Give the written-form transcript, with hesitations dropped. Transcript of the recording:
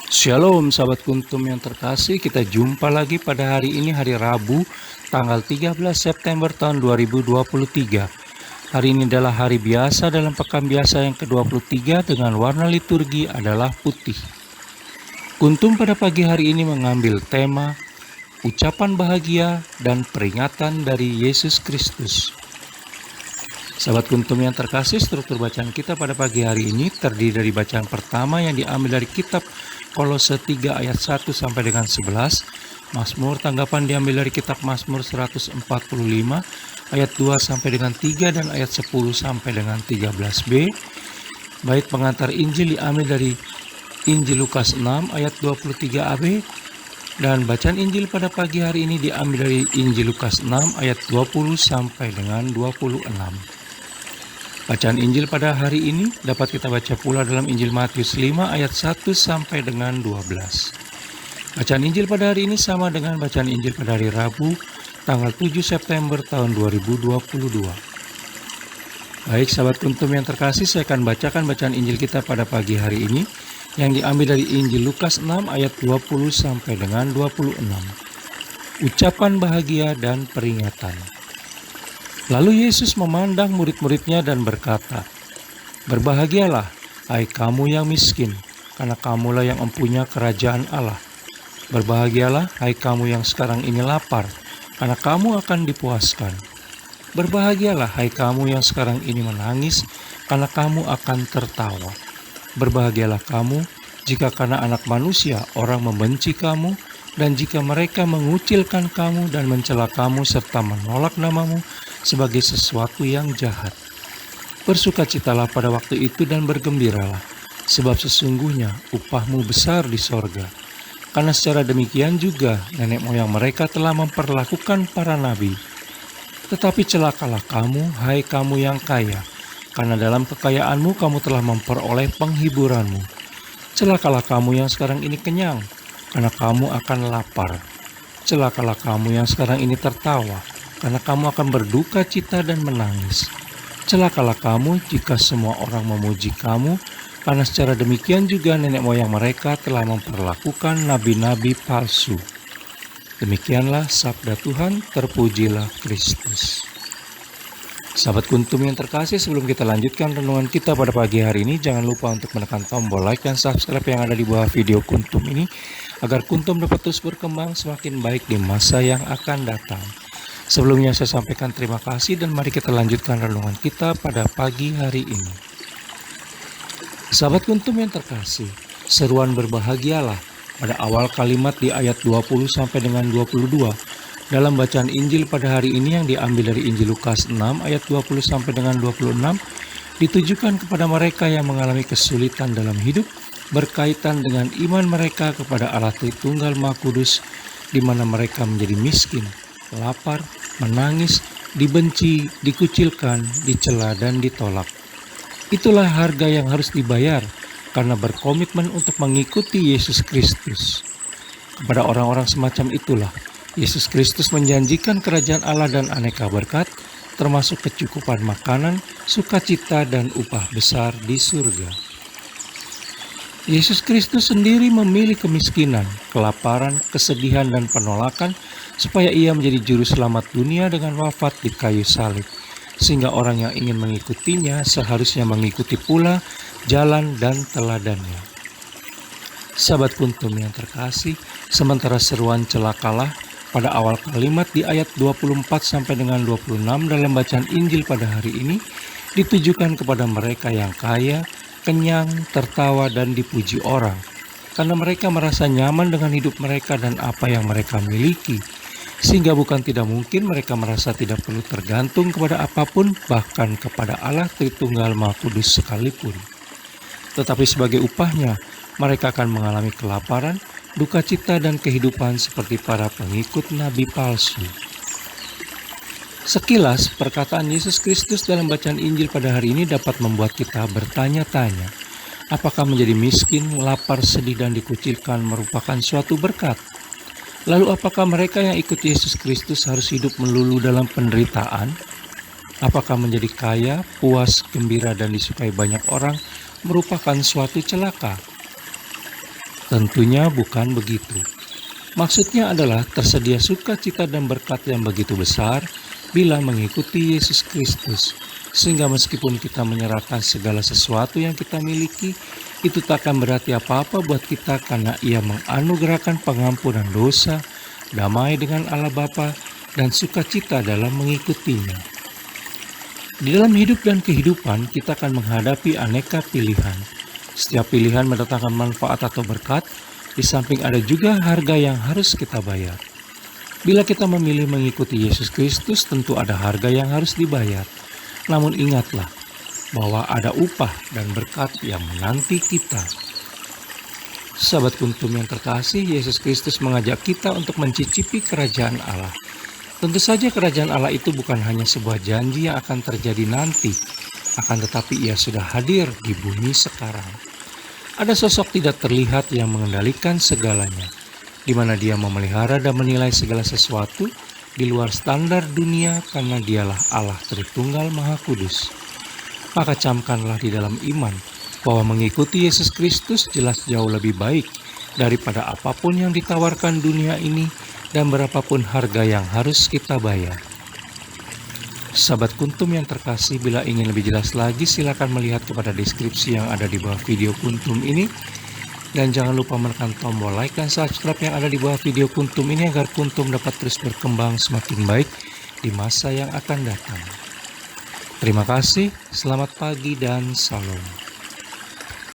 Shalom sahabat kuntum yang terkasih, kita jumpa lagi pada hari ini, hari Rabu tanggal 13 September tahun 2023. Hari ini adalah hari biasa dalam pekan biasa yang ke-23 dengan warna liturgi adalah putih. Kuntum pada pagi hari ini mengambil tema ucapan bahagia dan peringatan dari Yesus Kristus. Sahabat kuntum yang terkasih, struktur bacaan kita pada pagi hari ini terdiri dari bacaan pertama yang diambil dari kitab Kolose 3 ayat 1 sampai dengan 11, Mazmur tanggapan diambil dari kitab Mazmur 145 ayat 2 sampai dengan 3 dan ayat 10 sampai dengan 13b. Bait pengantar Injil diambil dari Injil Lukas 6 ayat 23ab, dan bacaan Injil pada pagi hari ini diambil dari Injil Lukas 6 ayat 20 sampai dengan 26. Bacaan Injil pada hari ini dapat kita baca pula dalam Injil Matius 5 ayat 1 sampai dengan 12. Bacaan Injil pada hari ini sama dengan bacaan Injil pada hari Rabu tanggal 7 September tahun 2022. Baik sahabat kuntum yang terkasih, saya akan bacakan bacaan Injil kita pada pagi hari ini yang diambil dari Injil Lukas 6 ayat 20 sampai dengan 26. Ucapan bahagia dan peringatan. Lalu Yesus memandang murid-muridnya dan berkata, "Berbahagialah, hai kamu yang miskin, karena kamulah yang mempunyai kerajaan Allah. Berbahagialah, hai kamu yang sekarang ini lapar, karena kamu akan dipuaskan. Berbahagialah, hai kamu yang sekarang ini menangis, karena kamu akan tertawa. Berbahagialah kamu jika karena Anak Manusia orang membenci kamu, dan jika mereka mengucilkan kamu dan mencela kamu serta menolak namamu sebagai sesuatu yang jahat. Bersukacitalah pada waktu itu dan bergembiralah, sebab sesungguhnya upahmu besar di sorga. Karena secara demikian juga nenek moyang mereka telah memperlakukan para nabi. Tetapi celakalah kamu, hai kamu yang kaya, karena dalam kekayaanmu kamu telah memperoleh penghiburanmu. Celakalah kamu yang sekarang ini kenyang, karena kamu akan lapar. Celakalah kamu yang sekarang ini tertawa, karena kamu akan berduka cita dan menangis. Celakalah kamu jika semua orang memuji kamu, karena secara demikian juga nenek moyang mereka telah memperlakukan nabi-nabi palsu. Demikianlah sabda Tuhan, terpujilah Kristus." Sahabat kuntum yang terkasih, sebelum kita lanjutkan renungan kita pada pagi hari ini, jangan lupa untuk menekan tombol like dan subscribe yang ada di bawah video kuntum ini, agar kuntum dapat terus berkembang semakin baik di masa yang akan datang. Sebelumnya saya sampaikan terima kasih dan mari kita lanjutkan renungan kita pada pagi hari ini. Sahabat kuntum yang terkasih, seruan berbahagialah pada awal kalimat di ayat 20 sampai dengan 22 dalam bacaan Injil pada hari ini yang diambil dari Injil Lukas 6 ayat 20 sampai dengan 26 ditujukan kepada mereka yang mengalami kesulitan dalam hidup berkaitan dengan iman mereka kepada Allah Tritunggal Maha Kudus, di mana mereka menjadi miskin, lapar, menangis, dibenci, dikucilkan, dicela, dan ditolak. Itulah harga yang harus dibayar karena berkomitmen untuk mengikuti Yesus Kristus. Kepada orang-orang semacam itulah Yesus Kristus menjanjikan kerajaan Allah dan aneka berkat, termasuk kecukupan makanan, sukacita, dan upah besar di surga. Yesus Kristus sendiri memilih kemiskinan, kelaparan, kesedihan, dan penolakan supaya ia menjadi juru selamat dunia dengan wafat di kayu salib, sehingga orang yang ingin mengikutinya seharusnya mengikuti pula jalan dan teladannya. Sahabat kuntum yang terkasih, sementara seruan celakalah pada awal kalimat di ayat 24 sampai dengan 26 dalam bacaan Injil pada hari ini ditujukan kepada mereka yang kaya, kenyang, tertawa, dan dipuji orang, karena mereka merasa nyaman dengan hidup mereka dan apa yang mereka miliki, sehingga bukan tidak mungkin mereka merasa tidak perlu tergantung kepada apapun, bahkan kepada Allah Tritunggal Maha Kudus sekalipun. Tetapi sebagai upahnya, mereka akan mengalami kelaparan, duka cita, dan kehidupan seperti para pengikut nabi palsu. Sekilas, perkataan Yesus Kristus dalam bacaan Injil pada hari ini dapat membuat kita bertanya-tanya, apakah menjadi miskin, lapar, sedih, dan dikucilkan merupakan suatu berkat? Lalu apakah mereka yang ikut Yesus Kristus harus hidup melulu dalam penderitaan? Apakah menjadi kaya, puas, gembira, dan disukai banyak orang merupakan suatu celaka? Tentunya bukan begitu. Maksudnya adalah tersedia sukacita dan berkat yang begitu besar bila mengikuti Yesus Kristus, sehingga meskipun kita menyerahkan segala sesuatu yang kita miliki, itu tak akan berarti apa-apa buat kita karena Ia menganugerahkan pengampunan dosa, damai dengan Allah Bapa, dan sukacita dalam mengikutinya. Di dalam hidup dan kehidupan, kita akan menghadapi aneka pilihan. Setiap pilihan mendatangkan manfaat atau berkat, di samping ada juga harga yang harus kita bayar. Bila kita memilih mengikuti Yesus Kristus, tentu ada harga yang harus dibayar. Namun ingatlah bahwa ada upah dan berkat yang menanti kita. Sahabat Kuntum yang terkasih, Yesus Kristus mengajak kita untuk mencicipi kerajaan Allah. Tentu saja kerajaan Allah itu bukan hanya sebuah janji yang akan terjadi nanti, akan tetapi Ia sudah hadir di bumi sekarang. Ada sosok tidak terlihat yang mengendalikan segalanya, di mana Dia memelihara dan menilai segala sesuatu di luar standar dunia karena Dialah Allah Tritunggal Maha Kudus. Maka camkanlah di dalam iman bahwa mengikuti Yesus Kristus jelas jauh lebih baik daripada apapun yang ditawarkan dunia ini dan berapapun harga yang harus kita bayar. Sahabat Kuntum yang terkasih, bila ingin lebih jelas lagi silakan melihat kepada deskripsi yang ada di bawah video Kuntum ini. Dan jangan lupa menekan tombol like dan subscribe yang ada di bawah video Kuntum ini agar Kuntum dapat terus berkembang semakin baik di masa yang akan datang. Terima kasih, selamat pagi dan salam.